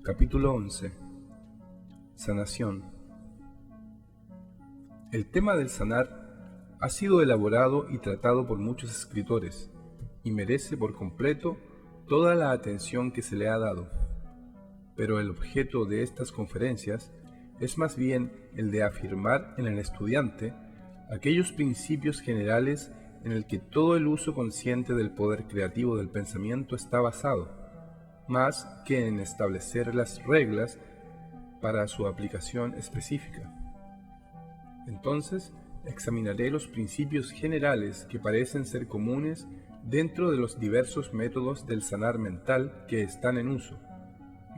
Capítulo 11. Sanación. El tema del sanar ha sido elaborado y tratado por muchos escritores y merece por completo toda la atención que se le ha dado. Pero el objeto de estas conferencias es más bien el de afirmar en el estudiante aquellos principios generales en el que todo el uso consciente del poder creativo del pensamiento está basado, más que en establecer las reglas para su aplicación específica. Entonces, examinaré los principios generales que parecen ser comunes dentro de los diversos métodos del sanar mental que están en uso,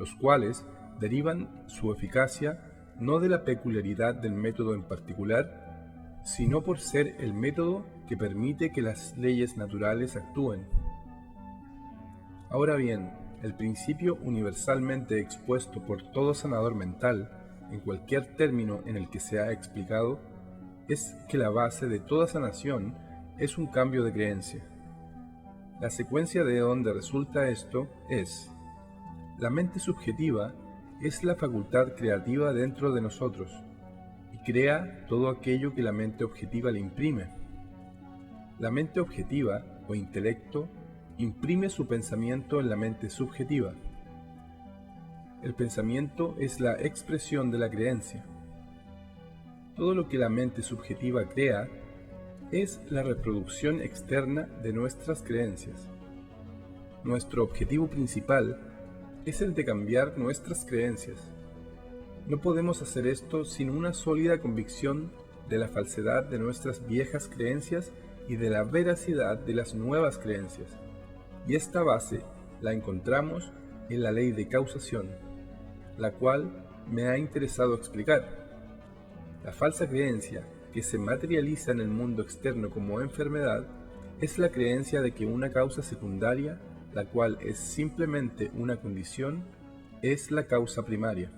los cuales derivan su eficacia no de la peculiaridad del método en particular, sino por ser el método que permite que las leyes naturales actúen. Ahora bien, el principio universalmente expuesto por todo sanador mental, en cualquier término en el que se ha explicado, es que la base de toda sanación es un cambio de creencia. La secuencia de donde resulta esto es: la mente subjetiva es la facultad creativa dentro de nosotros y crea todo aquello que la mente objetiva le imprime. La mente objetiva o intelecto imprime su pensamiento en la mente subjetiva. El pensamiento es la expresión de la creencia. Todo lo que la mente subjetiva crea es la reproducción externa de nuestras creencias. Nuestro objetivo principal es el de cambiar nuestras creencias. No podemos hacer esto sin una sólida convicción de la falsedad de nuestras viejas creencias y de la veracidad de las nuevas creencias. Y esta base la encontramos en la ley de causación, la cual me ha interesado explicar. La falsa creencia que se materializa en el mundo externo como enfermedad es la creencia de que una causa secundaria, la cual es simplemente una condición, es la causa primaria.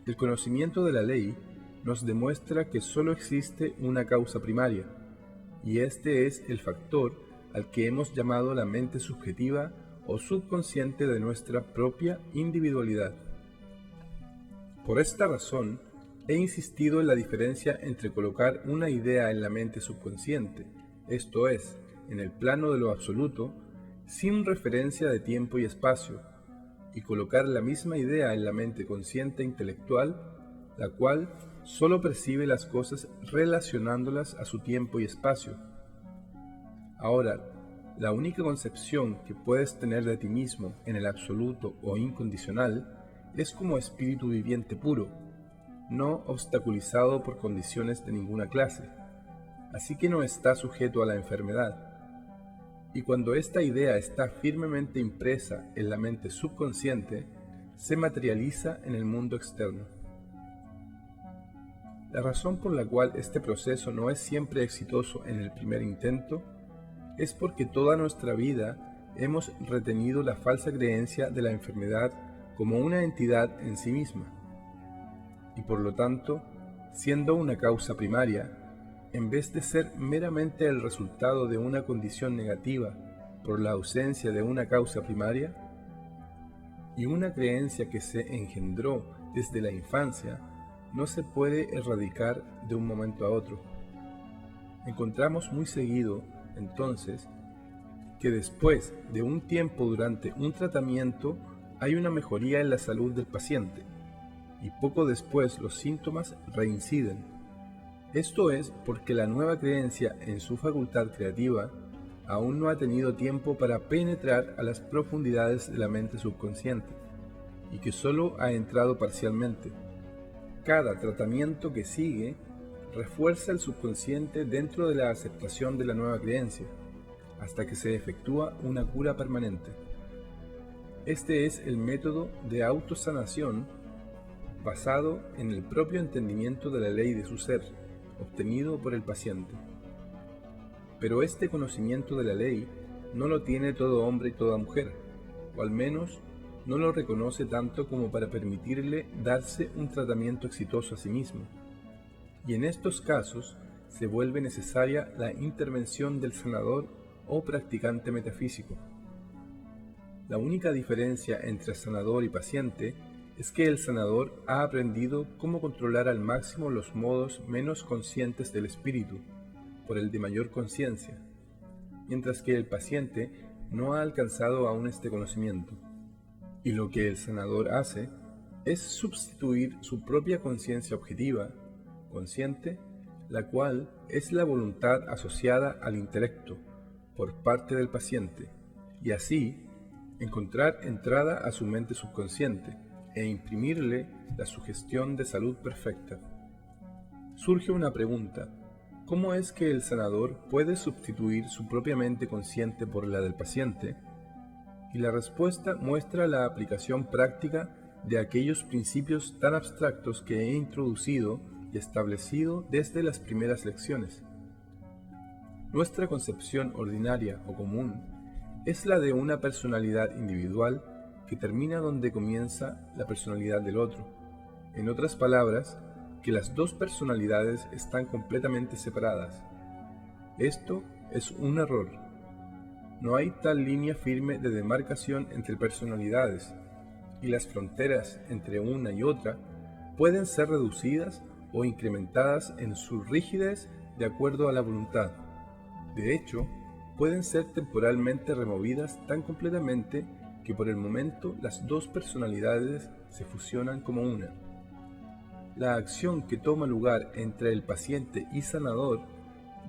El conocimiento de la ley nos demuestra que solo existe una causa primaria, y este es el factor al que hemos llamado la mente subjetiva o subconsciente de nuestra propia individualidad. Por esta razón, he insistido en la diferencia entre colocar una idea en la mente subconsciente, esto es, en el plano de lo absoluto, sin referencia de tiempo y espacio, y colocar la misma idea en la mente consciente intelectual, la cual solo percibe las cosas relacionándolas a su tiempo y espacio. Ahora, la única concepción que puedes tener de ti mismo en el absoluto o incondicional es como espíritu viviente puro, no obstaculizado por condiciones de ninguna clase, así que no está sujeto a la enfermedad. Y cuando esta idea está firmemente impresa en la mente subconsciente, se materializa en el mundo externo. La razón por la cual este proceso no es siempre exitoso en el primer intento es porque toda nuestra vida hemos retenido la falsa creencia de la enfermedad como una entidad en sí misma, y por lo tanto, siendo una causa primaria, en vez de ser meramente el resultado de una condición negativa por la ausencia de una causa primaria, y una creencia que se engendró desde la infancia, no se puede erradicar de un momento a otro. Encontramos muy seguido, entonces, que después de un tiempo durante un tratamiento hay una mejoría en la salud del paciente, y poco después los síntomas reinciden. Esto es porque la nueva creencia en su facultad creativa aún no ha tenido tiempo para penetrar a las profundidades de la mente subconsciente, y que solo ha entrado parcialmente. Cada tratamiento que sigue refuerza el subconsciente dentro de la aceptación de la nueva creencia, hasta que se efectúa una cura permanente. Este es el método de autosanación basado en el propio entendimiento de la ley de su ser, obtenido por el paciente. Pero este conocimiento de la ley no lo tiene todo hombre y toda mujer, o al menos no lo reconoce tanto como para permitirle darse un tratamiento exitoso a sí mismo. Y en estos casos se vuelve necesaria la intervención del sanador o practicante metafísico. La única diferencia entre sanador y paciente es que el sanador ha aprendido cómo controlar al máximo los modos menos conscientes del espíritu, por el de mayor conciencia, mientras que el paciente no ha alcanzado aún este conocimiento. Y lo que el sanador hace es sustituir su propia conciencia objetiva, consciente, la cual es la voluntad asociada al intelecto, por parte del paciente, y así encontrar entrada a su mente subconsciente e imprimirle la sugestión de salud perfecta. Surge una pregunta: ¿cómo es que el sanador puede sustituir su propia mente consciente por la del paciente? Y la respuesta muestra la aplicación práctica de aquellos principios tan abstractos que he introducido y establecido desde las primeras lecciones. Nuestra concepción ordinaria o común es la de una personalidad individual que termina donde comienza la personalidad del otro. En otras palabras, que las dos personalidades están completamente separadas. Esto es un error. No hay tal línea firme de demarcación entre personalidades, y las fronteras entre una y otra pueden ser reducidas o incrementadas en su rigidez de acuerdo a la voluntad. De hecho, pueden ser temporalmente removidas tan completamente que por el momento las dos personalidades se fusionan como una. La acción que toma lugar entre el paciente y sanador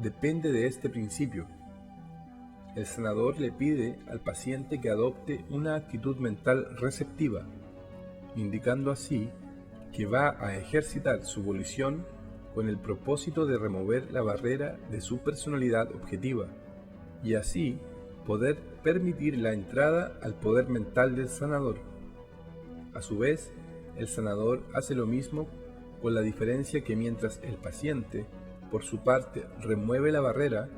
depende de este principio. El sanador le pide al paciente que adopte una actitud mental receptiva, indicando así que va a ejercitar su volición con el propósito de remover la barrera de su personalidad objetiva y así poder permitir la entrada al poder mental del sanador. A su vez, el sanador hace lo mismo, con la diferencia que mientras el paciente, por su parte, remueve la barrera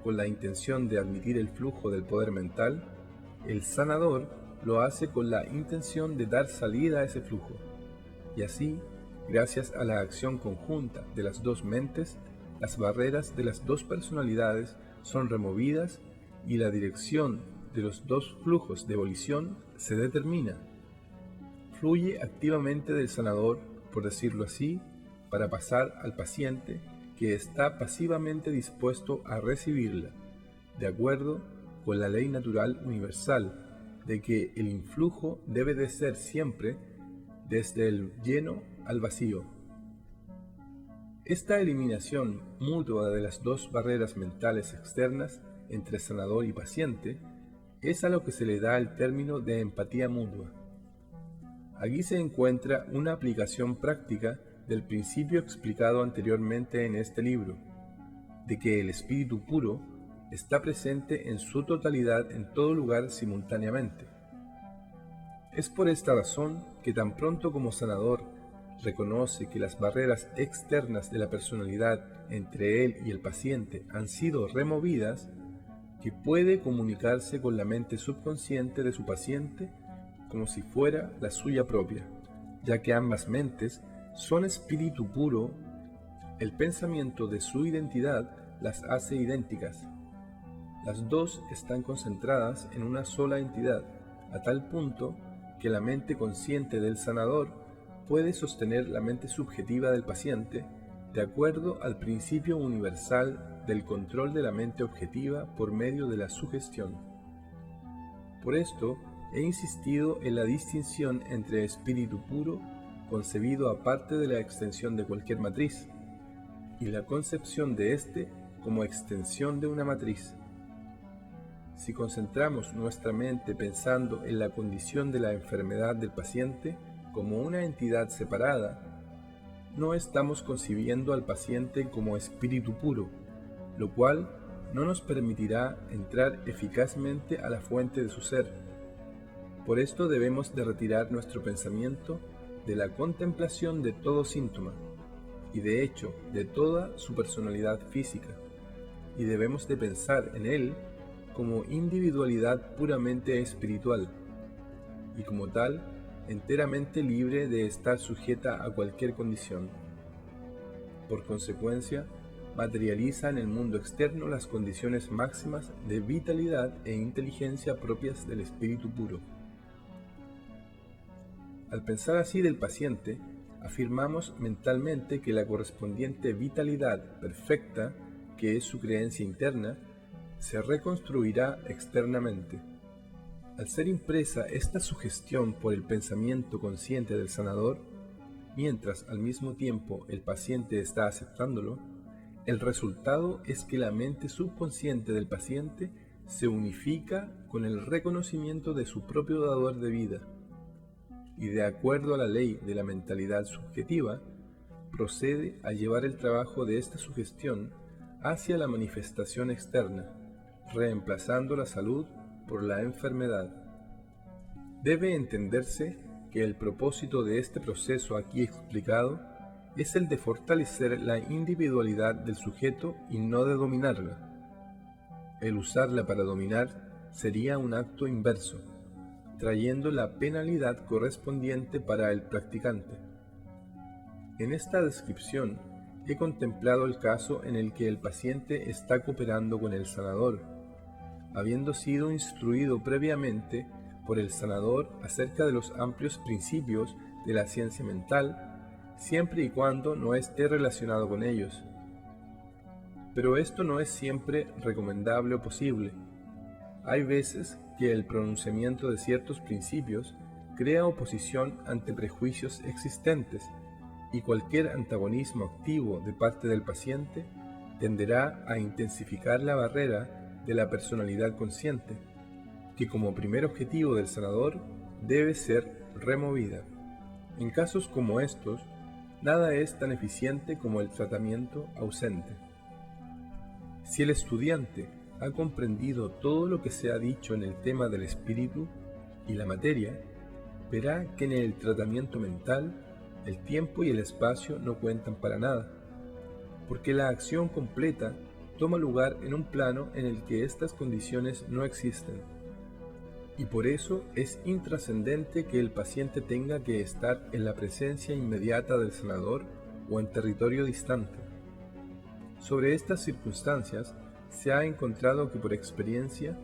con la intención de admitir el flujo del poder mental, el sanador lo hace con la intención de dar salida a ese flujo. Y así, gracias a la acción conjunta de las dos mentes, las barreras de las dos personalidades son removidas y la dirección de los dos flujos de volición se determina. Fluye activamente del sanador, por decirlo así, para pasar al paciente que está pasivamente dispuesto a recibirla, de acuerdo con la ley natural universal de que el influjo debe de ser siempre desde el lleno al vacío. Esta eliminación mutua de las dos barreras mentales externas entre sanador y paciente es a lo que se le da el término de empatía mutua. Aquí se encuentra una aplicación práctica del principio explicado anteriormente en este libro, de que el espíritu puro está presente en su totalidad en todo lugar simultáneamente. Es por esta razón que tan pronto como sanador reconoce que las barreras externas de la personalidad entre él y el paciente han sido removidas, que puede comunicarse con la mente subconsciente de su paciente como si fuera la suya propia, ya que ambas mentes son espíritu puro. El pensamiento de su identidad las hace idénticas. Las dos están concentradas en una sola entidad, a tal punto que la mente consciente del sanador puede sostener la mente subjetiva del paciente de acuerdo al principio universal del control de la mente objetiva por medio de la sugestión. Por esto, he insistido en la distinción entre espíritu puro, concebido aparte de la extensión de cualquier matriz, y la concepción de éste como extensión de una matriz. Si concentramos nuestra mente pensando en la condición de la enfermedad del paciente como una entidad separada, no estamos concibiendo al paciente como espíritu puro, lo cual no nos permitirá entrar eficazmente a la fuente de su ser. Por esto debemos de retirar nuestro pensamiento de la contemplación de todo síntoma, y de hecho de toda su personalidad física, y debemos de pensar en él como individualidad puramente espiritual, y como tal, enteramente libre de estar sujeta a cualquier condición. Por consecuencia, materializa en el mundo externo las condiciones máximas de vitalidad e inteligencia propias del espíritu puro. Al pensar así del paciente, afirmamos mentalmente que la correspondiente vitalidad perfecta, que es su creencia interna, se reconstruirá externamente. Al ser impresa esta sugestión por el pensamiento consciente del sanador, mientras al mismo tiempo el paciente está aceptándolo, el resultado es que la mente subconsciente del paciente se unifica con el reconocimiento de su propio dador de vida, y de acuerdo a la ley de la mentalidad subjetiva, procede a llevar el trabajo de esta sugestión hacia la manifestación externa, reemplazando la salud por la enfermedad. Debe entenderse que el propósito de este proceso aquí explicado es el de fortalecer la individualidad del sujeto y no de dominarla. El usarla para dominar sería un acto inverso, trayendo la penalidad correspondiente para el practicante. En esta descripción he contemplado el caso en el que el paciente está cooperando con el sanador, habiendo sido instruido previamente por el sanador acerca de los amplios principios de la ciencia mental, siempre y cuando no esté relacionado con ellos. Pero esto no es siempre recomendable o posible. Hay veces que el pronunciamiento de ciertos principios crea oposición ante prejuicios existentes, y cualquier antagonismo activo de parte del paciente tenderá a intensificar la barrera de la personalidad consciente, que como primer objetivo del sanador debe ser removida. En casos como estos, nada es tan eficiente como el tratamiento ausente. Si el estudiante ha comprendido todo lo que se ha dicho en el tema del espíritu y la materia, verá que en el tratamiento mental el tiempo y el espacio no cuentan para nada, porque la acción completa toma lugar en un plano en el que estas condiciones no existen, y por eso es intrascendente que el paciente tenga que estar en la presencia inmediata del sanador o en territorio distante. Sobre estas circunstancias se ha encontrado que por experiencia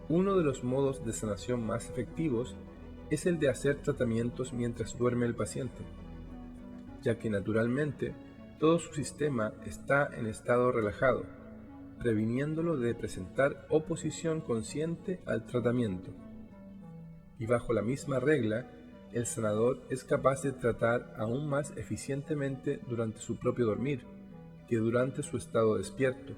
uno de los modos de sanación más efectivos es el de hacer tratamientos mientras duerme el paciente, ya que naturalmente todo su sistema está en estado relajado, previniéndolo de presentar oposición consciente al tratamiento. Y bajo la misma regla, el sanador es capaz de tratar aún más eficientemente durante su propio dormir que durante su estado despierto.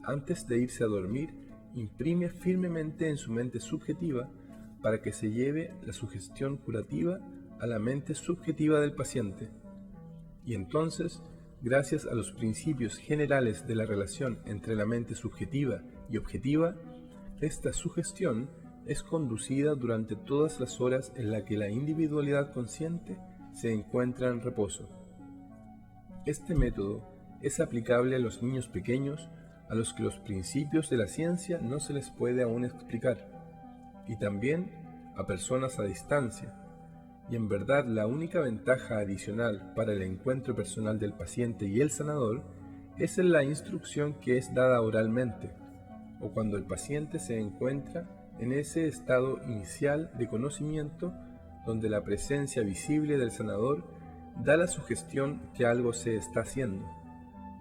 Antes de irse a dormir, imprime firmemente en su mente subjetiva para que se lleve la sugestión curativa a la mente subjetiva del paciente. Y entonces, gracias a los principios generales de la relación entre la mente subjetiva y objetiva, esta sugestión es conducida durante todas las horas en las que la individualidad consciente se encuentra en reposo. Este método es aplicable a los niños pequeños a los que los principios de la ciencia no se les puede aún explicar, y también a personas a distancia, y en verdad la única ventaja adicional para el encuentro personal del paciente y el sanador es en la instrucción que es dada oralmente, o cuando el paciente se encuentra en ese estado inicial de conocimiento donde la presencia visible del sanador da la sugestión que algo se está haciendo,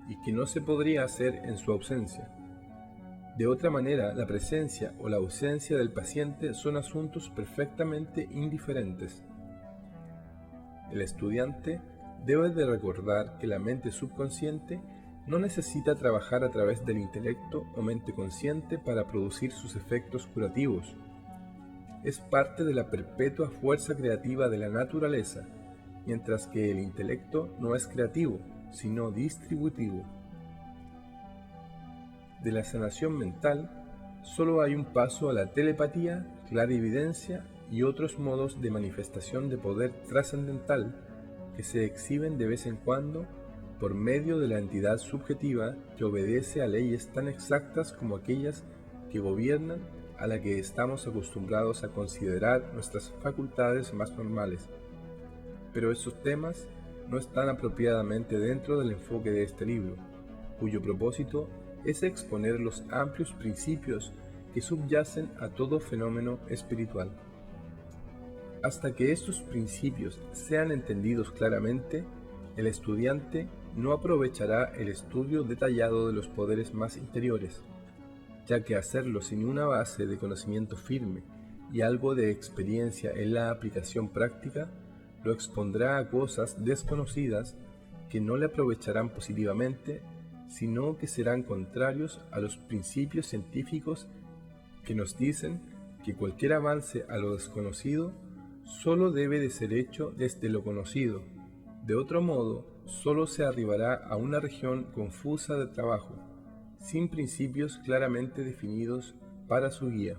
y que no se podría hacer en su ausencia. De otra manera, la presencia o la ausencia del paciente son asuntos perfectamente indiferentes. El estudiante debe de recordar que la mente subconsciente no necesita trabajar a través del intelecto o mente consciente para producir sus efectos curativos. Es parte de la perpetua fuerza creativa de la naturaleza, mientras que el intelecto no es creativo, sino distributivo. De la sanación mental, solo hay un paso a la telepatía, clarividencia y otros modos de manifestación de poder trascendental que se exhiben de vez en cuando por medio de la entidad subjetiva que obedece a leyes tan exactas como aquellas que gobiernan a la que estamos acostumbrados a considerar nuestras facultades más normales. Pero estos temas no están apropiadamente dentro del enfoque de este libro. cuyo propósito es exponer los amplios principios que subyacen a todo fenómeno espiritual. Hasta que estos principios sean entendidos claramente, el estudiante no aprovechará el estudio detallado de los poderes más interiores, ya que hacerlo sin una base de conocimiento firme y algo de experiencia en la aplicación práctica lo expondrá a cosas desconocidas que no le aprovecharán positivamente, sino que serán contrarios a los principios científicos que nos dicen que cualquier avance a lo desconocido solo debe de ser hecho desde lo conocido. De otro modo, solo se arribará a una región confusa de trabajo, sin principios claramente definidos para su guía.